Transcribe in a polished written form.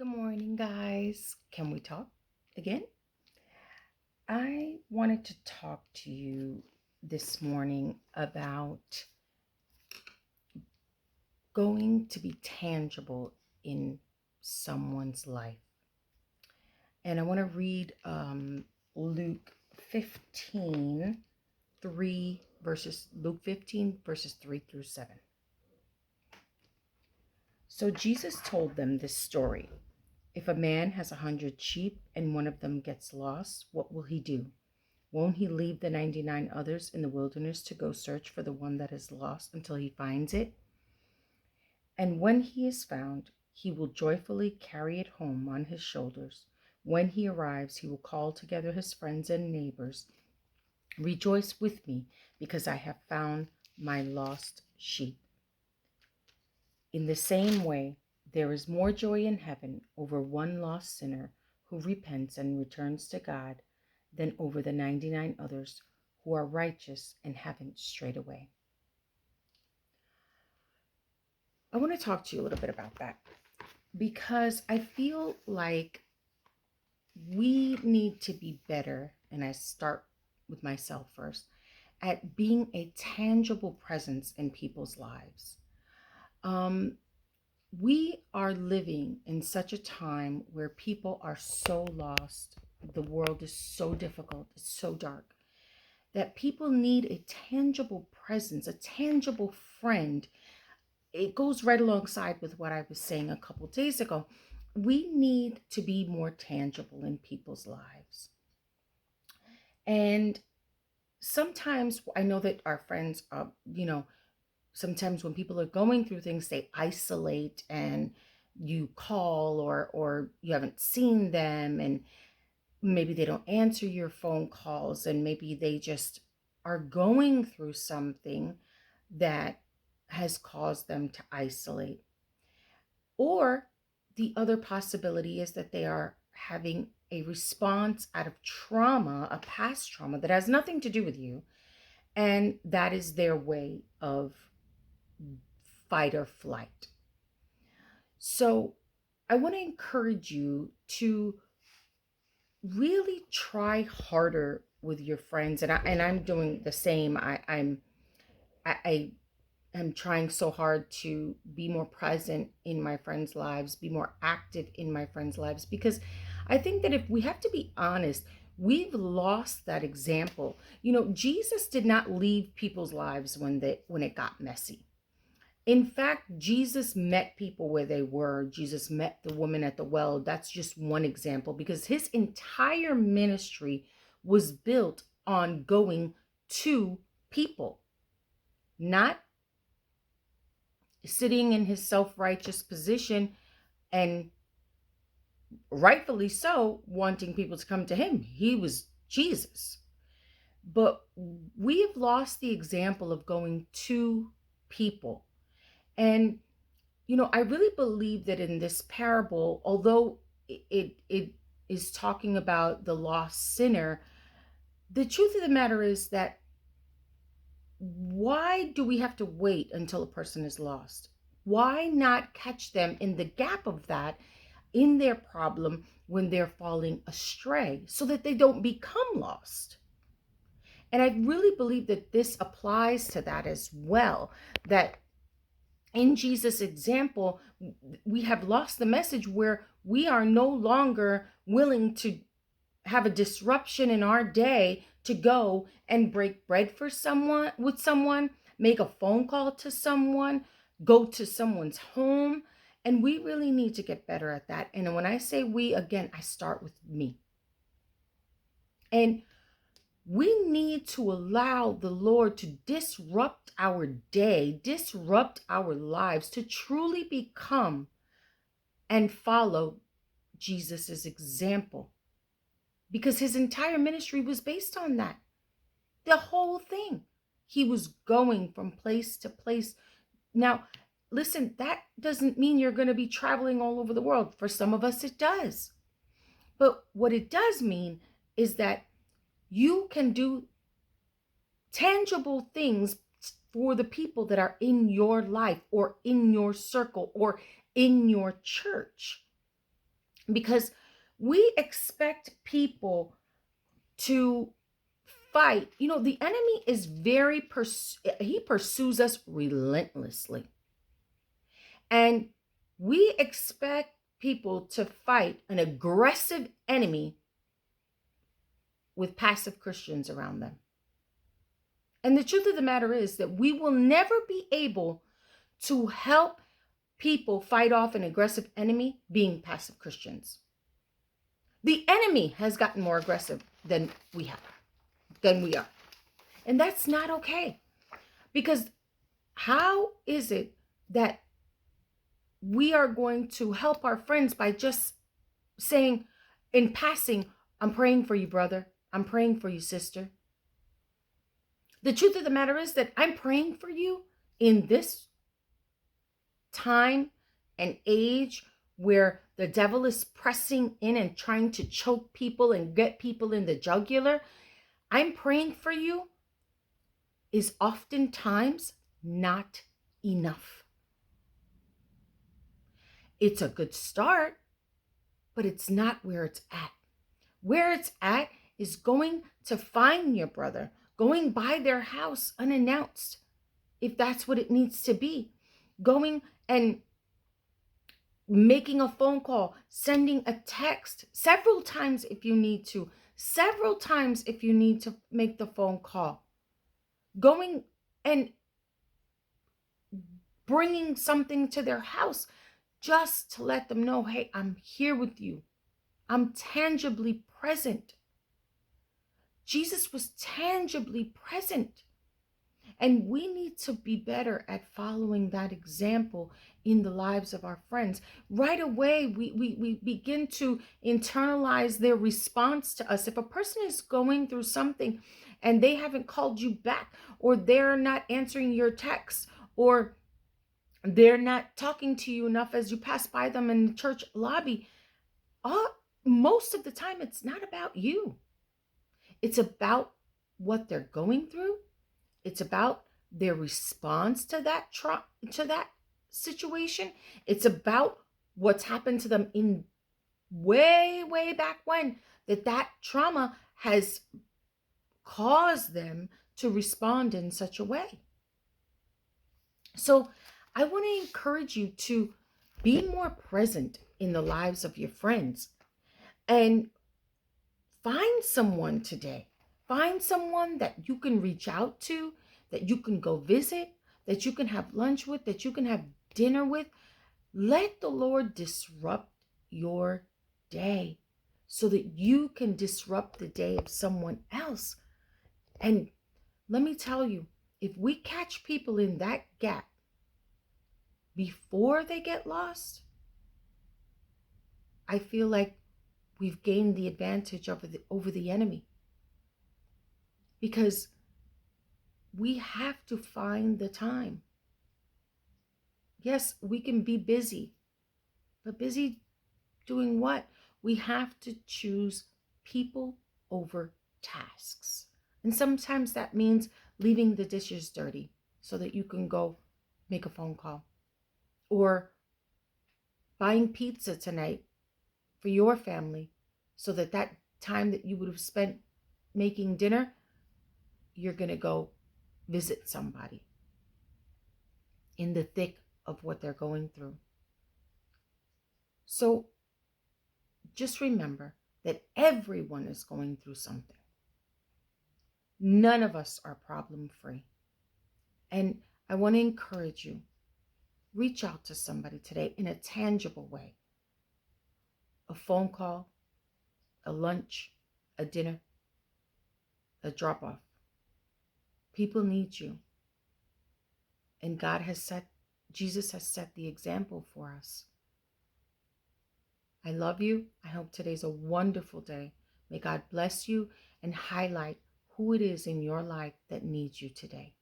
Good morning, guys. Can we talk again? I wanted to talk to you this morning about going to be tangible in someone's life. And I want to read Luke 15, 3 verses, Luke 15, verses 3 through 7. So Jesus told them this story. If a man has 100 sheep and one of them gets lost, what will he do? Won't he leave the 99 others in the wilderness to go search for the one that is lost until he finds it? And when he is found, he will joyfully carry it home on his shoulders. When he arrives, he will call together his friends and neighbors. Rejoice with me, because I have found my lost sheep. In the same way, there is more joy in heaven over one lost sinner who repents and returns to God than over the 99 others who are righteous and haven't strayed away. I want to talk to you a little bit about that because I feel like we need to be better, and I start with myself first, at being a tangible presence in people's lives. We are living in such a time where people are so lost. The world is so difficult, it's so dark, that people need a tangible presence, a tangible friend. It goes right alongside with what I was saying a couple days ago. We need to be more tangible in people's lives. And sometimes I know that our friends, sometimes when people are going through things, they isolate and you call or you haven't seen them and maybe they don't answer your phone calls and maybe they just are going through something that has caused them to isolate. Or the other possibility is that they are having a response out of trauma, a past trauma that has nothing to do with you, and that is their way of fight or flight. So I want to encourage you to really try harder with your friends, and I'm doing the same. I am trying so hard to be more present in my friends' lives, be more active in my friends' lives, because I think that if we have to be honest, we've lost that example. Jesus did not leave people's lives when it got messy. In fact, Jesus met people where they were. Jesus met the woman at the well. That's just one example because his entire ministry was built on going to people, not sitting in his self-righteous position and rightfully so wanting people to come to him. He was Jesus. But we've lost the example of going to people. And I really believe that in this parable, although it is talking about the lost sinner, the truth of the matter is that why do we have to wait until a person is lost? Why not catch them in the gap of that, in their problem when they're falling astray, so that they don't become lost? And I really believe that this applies to that as well, that in Jesus' example, we have lost the message where we are no longer willing to have a disruption in our day to go and break bread for someone, make a phone call to someone, go to someone's home. And we really need to get better at that. And when I say we, again, I start with me. And we need to allow the Lord to disrupt our day, disrupt our lives, to truly become and follow Jesus's example. Because his entire ministry was based on that. The whole thing. He was going from place to place. Now, listen, that doesn't mean you're going to be traveling all over the world. For some of us, it does. But what it does mean is that you can do tangible things for the people that are in your life or in your circle or in your church. because we expect people to fight. The enemy is he pursues us relentlessly. And we expect people to fight an aggressive enemy with passive Christians around them. And the truth of the matter is that we will never be able to help people fight off an aggressive enemy being passive Christians. The enemy has gotten more aggressive than we are. And that's not okay. Because how is it that we are going to help our friends by just saying in passing, I'm praying for you, brother. I'm praying for you, sister. The truth of the matter is that I'm praying for you in this time and age where the devil is pressing in and trying to choke people and get people in the jugular. I'm praying for you is oftentimes not enough. It's a good start, but it's not where it's at. Where it's at is going to find your brother, going by their house unannounced, if that's what it needs to be, going and making a phone call, sending a text several times if you need to, make the phone call, going and bringing something to their house just to let them know, hey, I'm here with you. I'm tangibly present. Jesus was tangibly present. And we need to be better at following that example in the lives of our friends. Right away, we begin to internalize their response to us. If a person is going through something and they haven't called you back, or they're not answering your texts, or they're not talking to you enough as you pass by them in the church lobby, most of the time it's not about you. It's about what they're going through. It's about their response to that situation. It's about what's happened to them in way back when, that trauma has caused them to respond in such a way. So I want to encourage you to be more present in the lives of your friends, and find someone today. Find someone that you can reach out to, that you can go visit, that you can have lunch with, that you can have dinner with. Let the Lord disrupt your day so that you can disrupt the day of someone else. And let me tell you, if we catch people in that gap before they get lost, I feel like we've gained the advantage over the enemy. Because we have to find the time. Yes, we can be busy, but busy doing what? We have to choose people over tasks. And sometimes that means leaving the dishes dirty so that you can go make a phone call, or buying pizza tonight for your family so that time that you would have spent making dinner, you're going to go visit somebody in the thick of what they're going through. So just remember that everyone is going through something. None of us are problem free. And I want to encourage you, reach out to somebody today in a tangible way. A phone call, a lunch, a dinner, a drop off. People need you. And Jesus has set the example for us. I love you. I hope today's a wonderful day. May God bless you and highlight who it is in your life that needs you today.